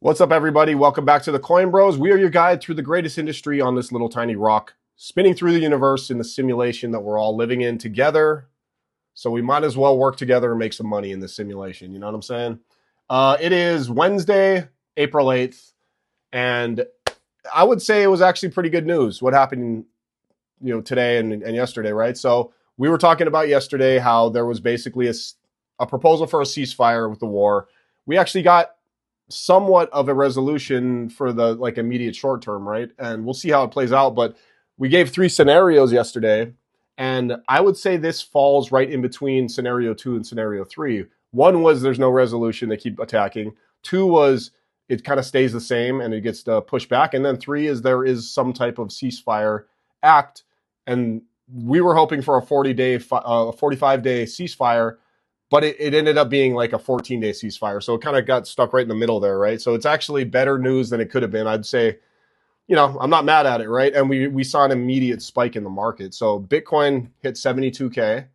What's up, everybody? Welcome back to the Coinbros. We are your guide through the greatest industry on this little tiny rock, spinning through the universe in the simulation that we're all living in together. So we might as well work together and make some money in this simulation. You know what I'm saying? It is Wednesday, April 8th, and I would say it was actually pretty good news. What happened, today and yesterday, right? So we were talking about yesterday how there was basically a proposal for a ceasefire with the war. We actually got somewhat of a resolution for the immediate short term, right? And we'll see how it plays out. But we gave 3 scenarios yesterday, and I would say this falls right in between scenario 2 and scenario 3. 1 was there's no resolution, they keep attacking. 2 was it kind of stays the same and it gets pushed back. And then 3 is there is some type of ceasefire act. And we were hoping for a 45-day ceasefire, but it ended up being like a 14-day ceasefire. So it kind of got stuck right in the middle there, right? So it's actually better news than it could have been. I'd say, I'm not mad at it, right? And we saw an immediate spike in the market. So Bitcoin hit 72K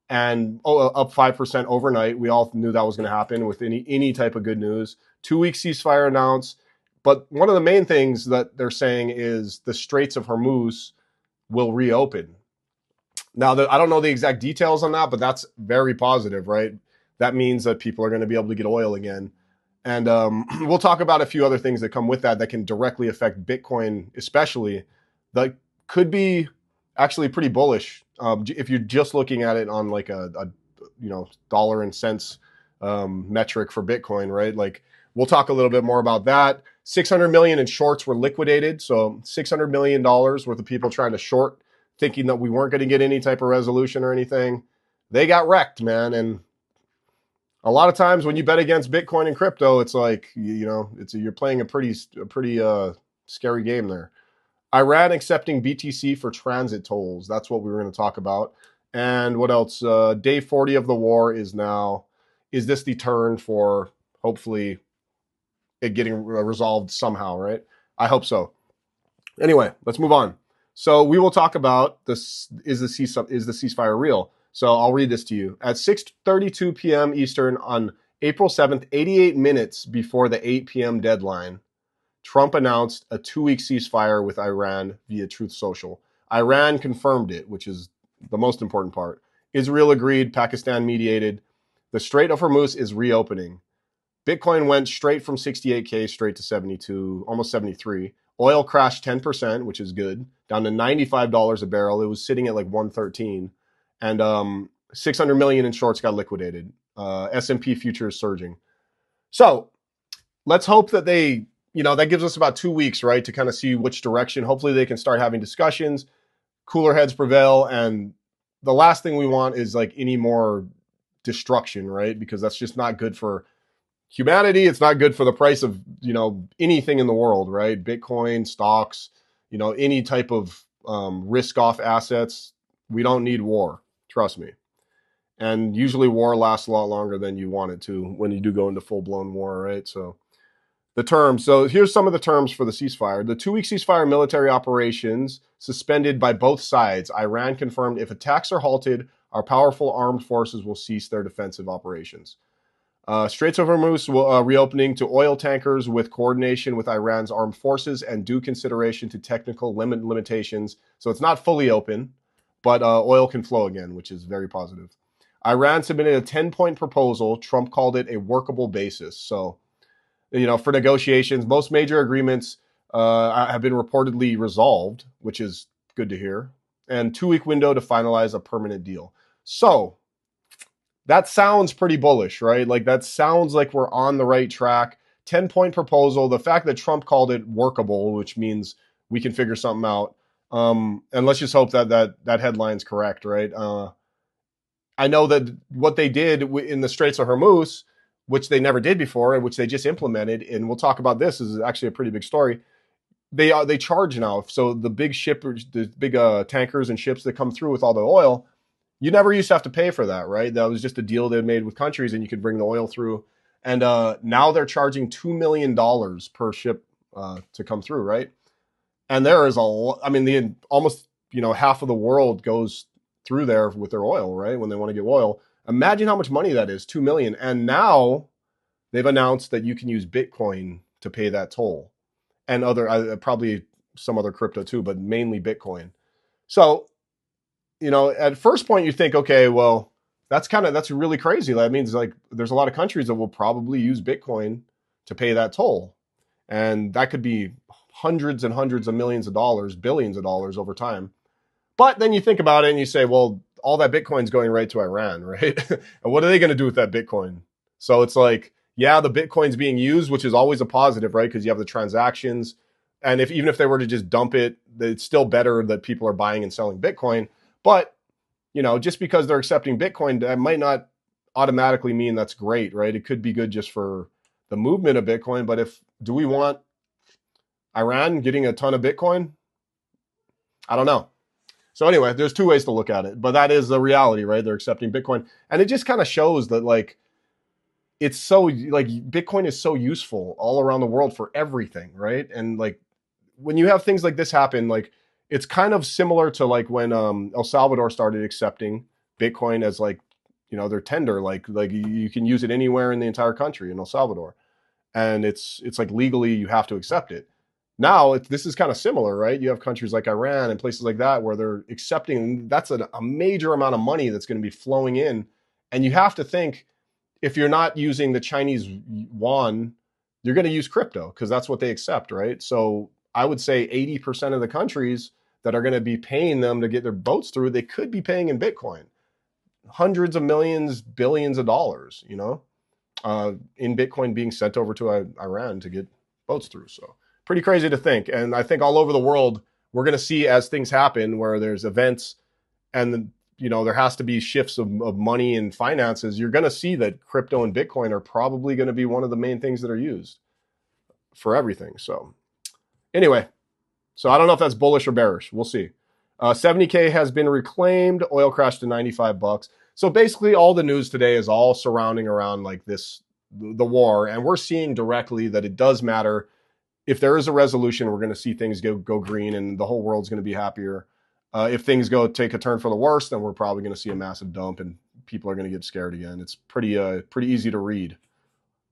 and up 5% overnight. We all knew that was going to happen with any type of good news. 2-week ceasefire announced. But one of the main things that they're saying is the Straits of Hormuz will reopen. Now, I don't know the exact details on that, but that's very positive, right? That means that people are going to be able to get oil again. And we'll talk about a few other things that come with that can directly affect Bitcoin, especially, that could be actually pretty bullish if you're just looking at it on like a dollar and cents metric for Bitcoin, right? Like, we'll talk a little bit more about that. 600 million in shorts were liquidated. So $600 million worth of people trying to short, thinking that we weren't going to get any type of resolution or anything. They got wrecked, man. And a lot of times when you bet against Bitcoin and crypto, it's like, you're playing a pretty scary game there. Iran accepting BTC for transit tolls. That's what we were going to talk about. And what else? Day 40 of the war is this the turn for hopefully it getting resolved somehow, right? I hope so. Anyway, let's move on. So we will talk about this. Is the ceasefire real? So I'll read this to you. At 6:32 p.m. Eastern on April 7th, 88 minutes before the 8 p.m. deadline, Trump announced a 2-week ceasefire with Iran via Truth Social. Iran confirmed it, which is the most important part. Israel agreed, Pakistan mediated. The Strait of Hormuz is reopening. Bitcoin went straight from 68K straight to 72, almost 73. Oil crashed 10%, which is good, down to $95 a barrel. It was sitting at like 113. And 600 million in shorts got liquidated. S&P futures surging. So let's hope that that gives us about 2 weeks, right, to kind of see which direction. Hopefully they can start having discussions, cooler heads prevail. And the last thing we want is like any more destruction, right? Because that's just not good for humanity. It's not good for the price of, anything in the world, right? Bitcoin, stocks, any type of risk off assets. We don't need war. Trust me. And usually war lasts a lot longer than you want it to when you do go into full-blown war, right? So the terms. So here's some of the terms for the ceasefire. The 2-week ceasefire military operations suspended by both sides. Iran confirmed if attacks are halted, our powerful armed forces will cease their defensive operations. Straits of Hormuz will reopening to oil tankers with coordination with Iran's armed forces and due consideration to technical limitations. So it's not fully open, but oil can flow again, which is very positive. Iran submitted a 10-point proposal. Trump called it a workable basis. So, for negotiations, most major agreements have been reportedly resolved, which is good to hear. And 2-week window to finalize a permanent deal. So that sounds pretty bullish, right? Like that sounds like we're on the right track. 10-point proposal. The fact that Trump called it workable, which means we can figure something out. And let's just hope that headline's correct, right? I know that what they did in the Straits of Hormuz, which they never did before, and which they just implemented, and we'll talk about this, is actually a pretty big story. They charge now. So the big shippers, the big tankers and ships that come through with all the oil, you never used to have to pay for that, right? That was just a deal they made with countries, and you could bring the oil through. And now they're charging $2 million per ship to come through, right? And there is almost half of the world goes through there with their oil, right? When they want to get oil. Imagine how much money that is, $2 million. And now they've announced that you can use Bitcoin to pay that toll, and other probably some other crypto too, but mainly Bitcoin. So, you know, at first point you think, okay, well, that's really crazy. That means like there's a lot of countries that will probably use Bitcoin to pay that toll. And that could be hundreds and hundreds of millions of dollars, billions of dollars over time. But then you think about it and you say, well, all that Bitcoin's going right to Iran, right? And what are they going to do with that Bitcoin? So it's like, yeah, the Bitcoin's being used, which is always a positive, right? Because you have the transactions. And even if they were to just dump it, it's still better that people are buying and selling Bitcoin. But, you know, just because they're accepting Bitcoin, that might not automatically mean that's great, right? It could be good just for the movement of Bitcoin. But do we want Iran getting a ton of Bitcoin? I don't know. So anyway, there's two ways to look at it, but that is the reality, right? They're accepting Bitcoin. And it just kind of shows that like, it's so like Bitcoin is so useful all around the world for everything, right? And like when you have things like this happen, like it's kind of similar to like when El Salvador started accepting Bitcoin as like, you know, their tender, like you can use it anywhere in the entire country in El Salvador. And it's like legally you have to accept it. Now this is kind of similar, right? You have countries like Iran and places like that where they're accepting, that's a major amount of money that's going to be flowing in. And you have to think, if you're not using the Chinese yuan, you're going to use crypto because that's what they accept, right? So I would say 80% of the countries that are going to be paying them to get their boats through, they could be paying in Bitcoin. Hundreds of millions, billions of dollars, you know, in Bitcoin being sent over to Iran to get boats through. So pretty crazy to think. And I think all over the world, we're going to see as things happen where there's events and, you know, there has to be shifts of money and finances. You're going to see that crypto and Bitcoin are probably going to be one of the main things that are used for everything. So anyway, so I don't know if that's bullish or bearish. We'll see. 70K has been reclaimed. Oil crashed to 95 bucks. So basically all the news today is all surrounding around like this, the war. And we're seeing directly that it does matter. If there is a resolution, we're going to see things go green and the whole world's going to be happier. If things take a turn for the worse, then we're probably going to see a massive dump and people are going to get scared again. It's pretty easy to read.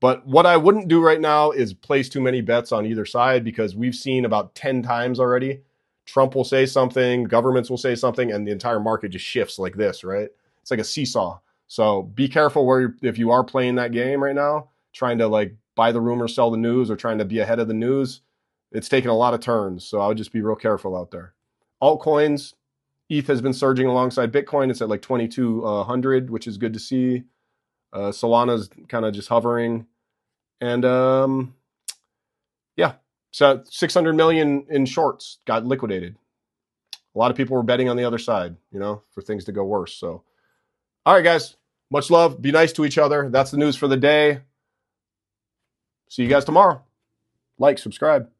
But what I wouldn't do right now is place too many bets on either side because we've seen about 10 times already. Trump will say something, governments will say something, and the entire market just shifts like this, right? It's like a seesaw. So be careful if you are playing that game right now, trying to like buy the rumor, sell the news, or trying to be ahead of the news. It's taken a lot of turns, so I would just be real careful out there. Altcoins, ETH has been surging alongside Bitcoin. It's at like 2,200, which is good to see. Solana's kind of just hovering. And yeah, so 600 million in shorts got liquidated. A lot of people were betting on the other side, you know, for things to go worse. So, all right, guys, much love. Be nice to each other. That's the news for the day. See you guys tomorrow. Like, subscribe.